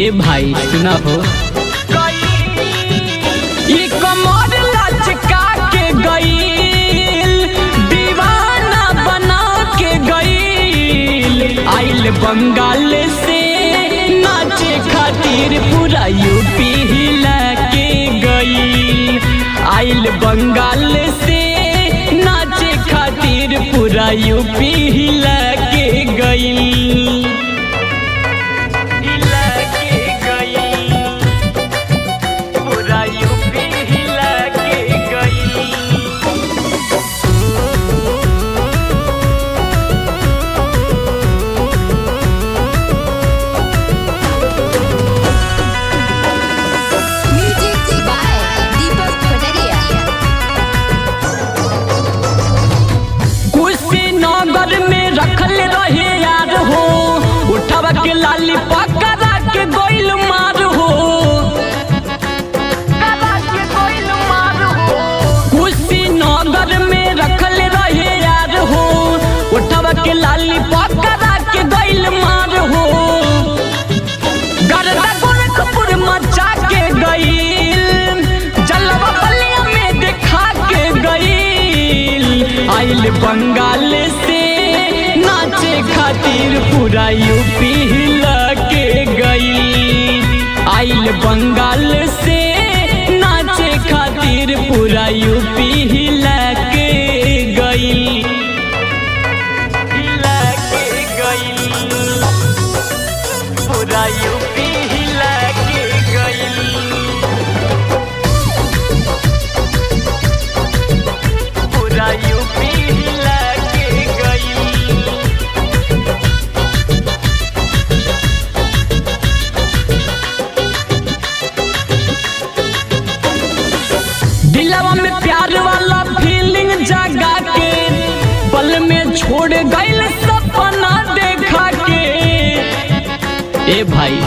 ए भाई सुना हो, ये कमर लचका के गईल, दीवाना बना के गईल। आइल बंगाल से नाचे खातिर पूरा यूपी हिला के गईल। आइल बंगाल से नाचे खातिर पूरा यूपी हिला के गईल। के लाली पकड़ा के गोइल मार हो, कुशीनगर में रखल रहे यार हो। उठवा के लाली पकड़ा के गोइल मार हो, गरदा गोरखपुर मचा के गईल, जलवा बलिया में दिखा के गईल। आइल बंगाल से नाचे खातिर पूरा यूपी हिला के गई। आइल बंगाल से नाचे खातिर पूरा यूपी हिला के गई। हिला के गई, पूरा यूपी हिला के गई। पूरा यूपी हिला के गई। दिलवा में प्यार वाला फीलिंग जगा के, पल में छोड़ गइल सपना देखा के। ए भाई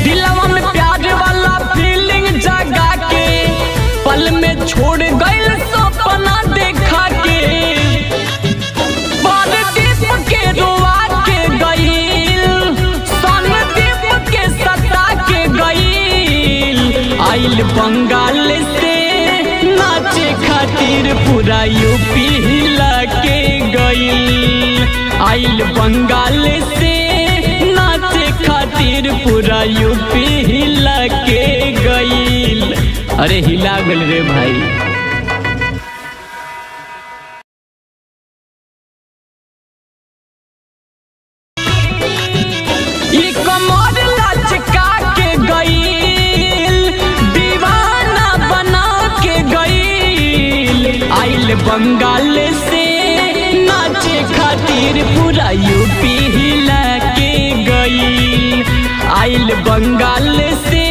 दिलवा में प्यार वाला फीलिंग जगा के, पल में छोड़ गइल सपना देखा के। परदीप के रोआ के गइल, सनदीप के सता के गइल। आइल बंगाल से नाचे खातिर पूरा यूपी हिला के गईल। आइल बंगाल से नाचे खातिर पूरा यूपी हिला के गईल। अरे हिला गल रे भाई। ये कमर लचका के गईल, दीवाना बना के गईल। आइल बंगाल से नाचे खातिर पूरा यूपी हिला के गईल। आइल बंगाल से